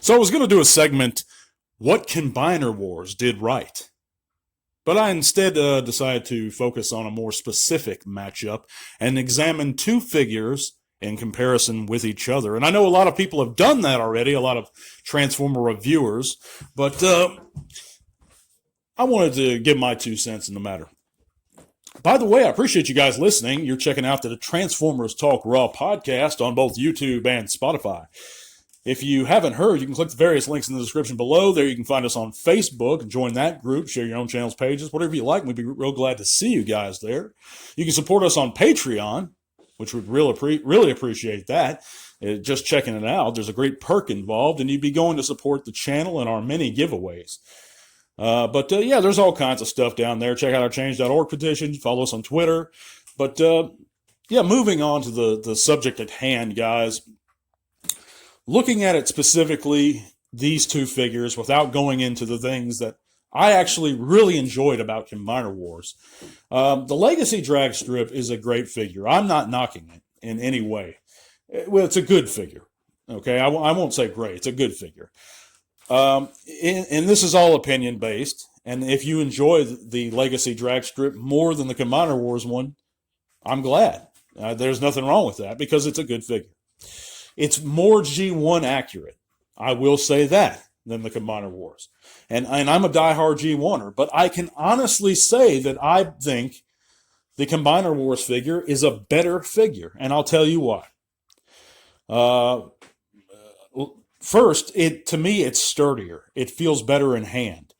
So I was going to do a segment, What Combiner Wars Did Right? But I instead decided to focus on a more specific matchup and examine two figures in comparison with each other. And I know a lot of people have done that already, a lot of Transformer reviewers, but I wanted to give my 2 cents in the matter. By the way, I appreciate you guys listening. You're checking out the Transformers Talk Raw podcast on both YouTube and Spotify. If you haven't heard, you can click the various links in the description below. There you can find us on Facebook and join that group, share your own channels, pages, whatever you like. We'd be real glad to see you guys there. You can support us on Patreon, which would really appreciate that. Just checking it out. There's a great perk involved, and you'd be going to support the channel and our many giveaways. But there's all kinds of stuff down there. Check out our change.org petition. Follow us on Twitter. But moving on to the subject at hand, guys. Looking at it specifically, these two figures, without going into the things that I actually really enjoyed about Combiner Wars. The Legacy Dragstrip is a great figure. I'm not knocking it in any way. Well, it's a good figure. Okay, I won't say great. It's a good figure. And this is all opinion-based. And if you enjoy the Legacy Dragstrip more than the Combiner Wars one, I'm glad. There's nothing wrong with that because it's a good figure. It's more G1 accurate, I will say that, than the Combiner Wars. And I'm a diehard G1er, but I can honestly say that I think the Combiner Wars figure is a better figure, and I'll tell you why. First, to me, it's sturdier. It feels better in hand.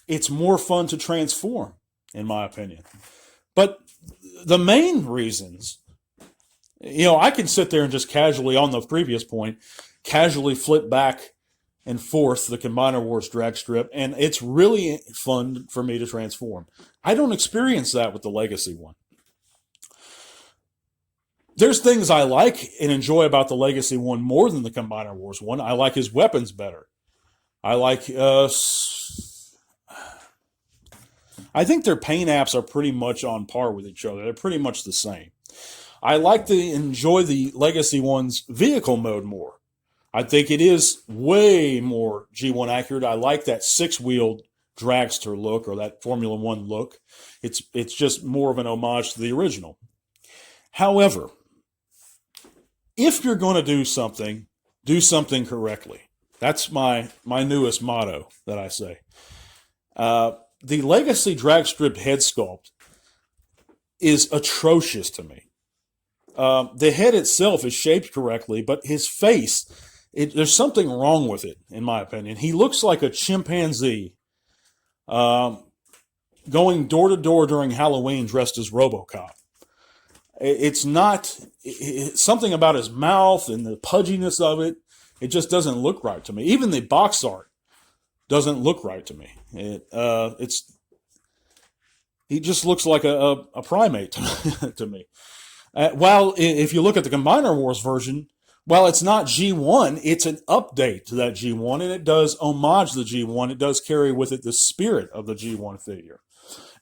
It's more fun to transform, in my opinion. But the main reasons... I can sit there and just casually, on the previous point, casually flip back and forth the Combiner Wars Dragstrip, and it's really fun for me to transform. I don't experience that with the Legacy one. There's things I like and enjoy about the Legacy one more than the Combiner Wars one. I like his weapons better. I think their paint apps are pretty much on par with each other. They're pretty much the same. I like to enjoy the Legacy one's vehicle mode more. I think it is way more G1 accurate. I like that six-wheeled dragster look, or that Formula One look. It's just more of an homage to the original. However, if you're going to do something correctly. That's my newest motto that I say. The Legacy Dragstrip head sculpt is atrocious to me. The head itself is shaped correctly, but his face, there's something wrong with it, in my opinion. He looks like a chimpanzee going door to door during Halloween dressed as RoboCop. It's something about his mouth and the pudginess of it. It just doesn't look right to me. Even the box art doesn't look right to me. He just looks like a primate to me. While if you look at the Combiner Wars version, while it's not G1, it's an update to that G1, and it does homage the G1. It does carry with it the spirit of the G1 figure,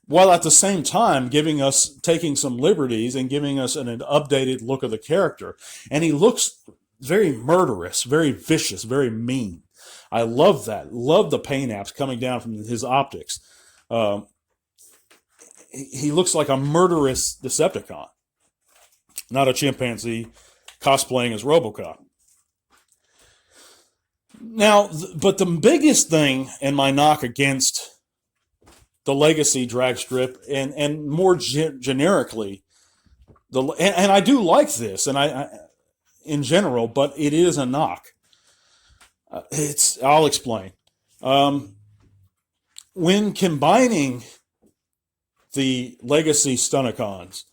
while at the same time taking some liberties and giving us an updated look of the character. And he looks very murderous, very vicious, very mean. I love that. Love the paint apps coming down from his optics. He looks like a murderous Decepticon. Not a chimpanzee cosplaying as RoboCop. Now, but the biggest thing in my knock against the Legacy Dragstrip, and more generically, and I do like this, and I in general, but it is a knock. I'll explain. When combining the Legacy Stunticons,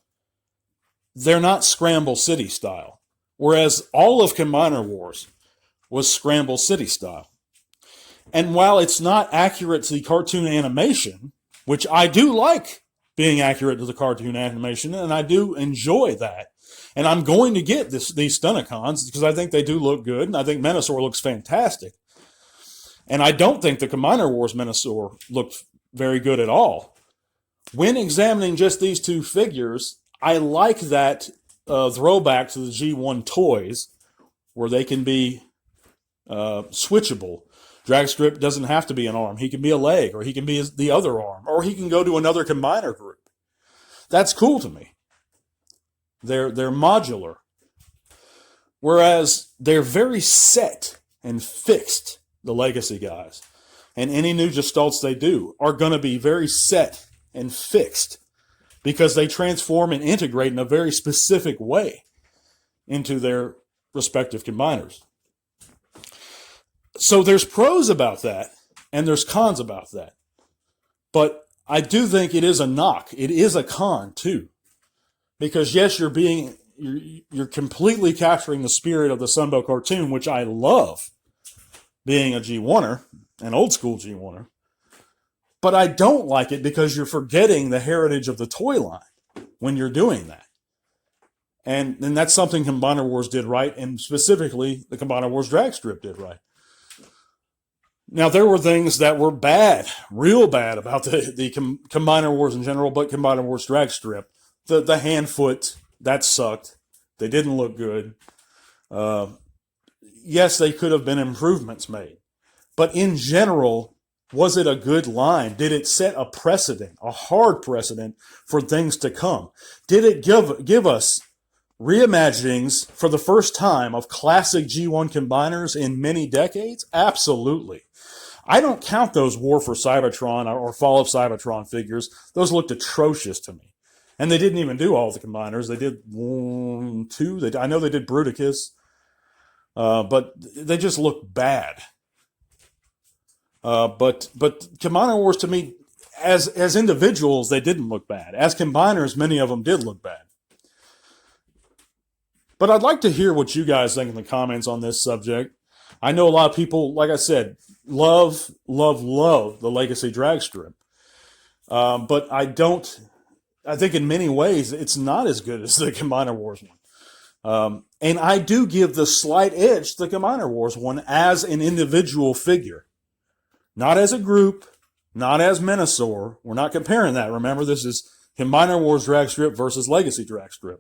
they're not Scramble City style, whereas all of Combiner Wars was Scramble City style. And while it's not accurate to the cartoon animation, which I do like being accurate to the cartoon animation, and I do enjoy that, and I'm going to get these Stunticons because I think they do look good, and I think Menasor looks fantastic. And I don't think the Combiner Wars Menasor looked very good at all. When examining just these two figures, I like that throwback to the G1 toys, where they can be switchable. Dragstrip doesn't have to be an arm. He can be a leg, or he can be the other arm, or he can go to another combiner group. That's cool to me. They're modular. Whereas they're very set and fixed, the legacy guys. And any new gestalts they do are going to be very set and fixed because they transform and integrate in a very specific way into their respective combiners. So there's pros about that, and there's cons about that. But I do think it is a knock. It is a con, too. Because, yes, you're completely capturing the spirit of the Sunbow cartoon, which I love, being a G1er, an old-school G1er. But I don't like it because you're forgetting the heritage of the toy line when you're doing that. And that's something Combiner Wars did right, and specifically the Combiner Wars Dragstrip did right. Now, there were things that were bad, real bad, about the Combiner Wars in general, but Combiner Wars Dragstrip. The hand foot, that sucked. They didn't look good. Yes, they could have been improvements made. But in general, was it a good line? Did it set a precedent, a hard precedent for things to come? Did it give us reimaginings for the first time of classic G1 combiners in many decades? Absolutely. I don't count those War for Cybertron or Fall of Cybertron figures. Those looked atrocious to me. And they didn't even do all the combiners. They did 1, 2. I know they did Bruticus. But they just look bad. But Combiner Wars, to me, as individuals, they didn't look bad. As combiners, many of them did look bad. But I'd like to hear what you guys think in the comments on this subject. I know a lot of people, like I said, love the Legacy Dragstrip. But I think in many ways it's not as good as the Combiner Wars one. And I do give the slight edge to the Combiner Wars one as an individual figure. Not as a group, not as Menasor. We're not comparing that. Remember, this is Combiner Wars Dragstrip versus Legacy Dragstrip.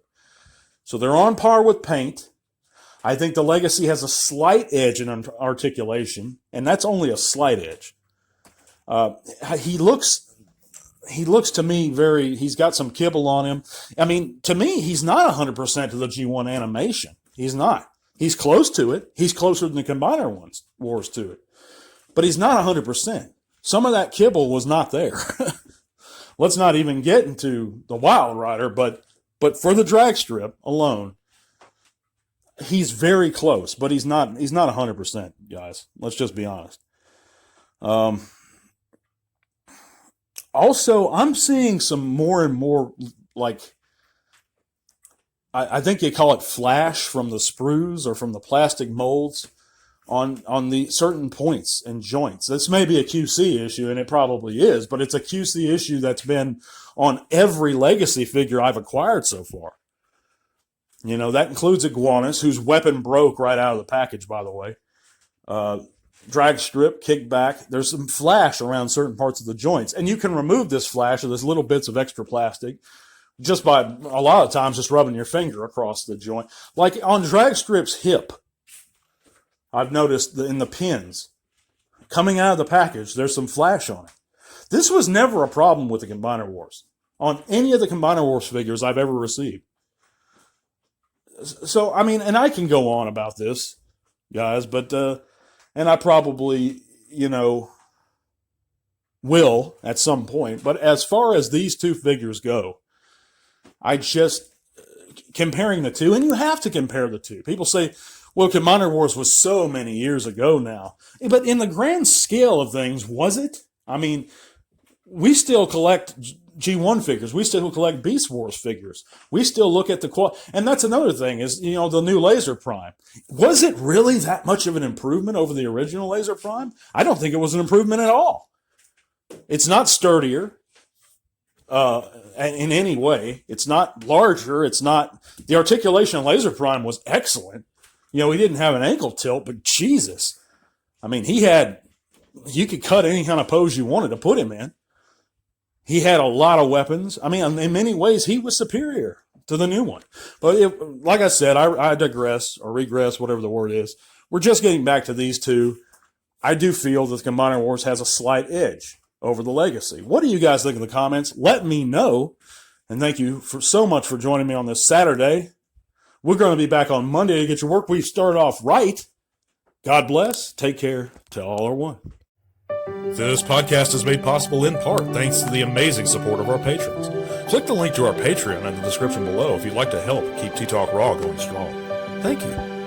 So they're on par with paint. I think the Legacy has a slight edge in articulation, and that's only a slight edge. He looks to me he's got some kibble on him. I mean, to me, he's not 100% to the G1 animation. He's not. He's close to it. He's closer than the Combiner Wars to it. But he's not 100%. Some of that kibble was not there. Let's not even get into the Wild Rider, but for the Dragstrip alone, he's very close, but he's not 100%, guys. Let's just be honest. Also, I'm seeing some more and more, like, I think you call it flash from the sprues or from the plastic molds on the certain points and joints. This may be a QC issue, and it probably is, but it's a QC issue that's been on every Legacy figure I've acquired so far. You know, that includes Iguanus, whose weapon broke right out of the package, by the way. Dragstrip, kickback. There's some flash around certain parts of the joints. And you can remove this flash or those little bits of extra plastic just by, a lot of times, just rubbing your finger across the joint. Like on Dragstrip's hip, I've noticed in the pins, coming out of the package, there's some flash on it. This was never a problem with the Combiner Wars, on any of the Combiner Wars figures I've ever received. So, I mean, and I can go on about this, guys, but, and I probably, will at some point. But as far as these two figures go, comparing the two, and you have to compare the two. People say, well, Combiner Wars was so many years ago now. But in the grand scale of things, was it? I mean, we still collect G1 figures. We still collect Beast Wars figures. We still look at the quality. And that's another thing is, the new Laser Prime. Was it really that much of an improvement over the original Laser Prime? I don't think it was an improvement at all. It's not sturdier in any way. It's not larger. It's not. The articulation of Laser Prime was excellent. He didn't have an ankle tilt, but Jesus. I mean, you could cut any kind of pose you wanted to put him in. He had a lot of weapons. I mean, in many ways, he was superior to the new one. But like I said, I digress or regress, whatever the word is. we're just getting back to these two. I do feel that the Combiner Wars has a slight edge over the Legacy. What do you guys think in the comments? Let me know. And thank you so much for joining me on this Saturday. We're going to be back on Monday to get your work week started off right. God bless. Take care. Till all are one. This podcast is made possible in part thanks to the amazing support of our patrons. Click the link to our Patreon in the description below if you'd like to help keep Tea Talk Raw going strong. Thank you.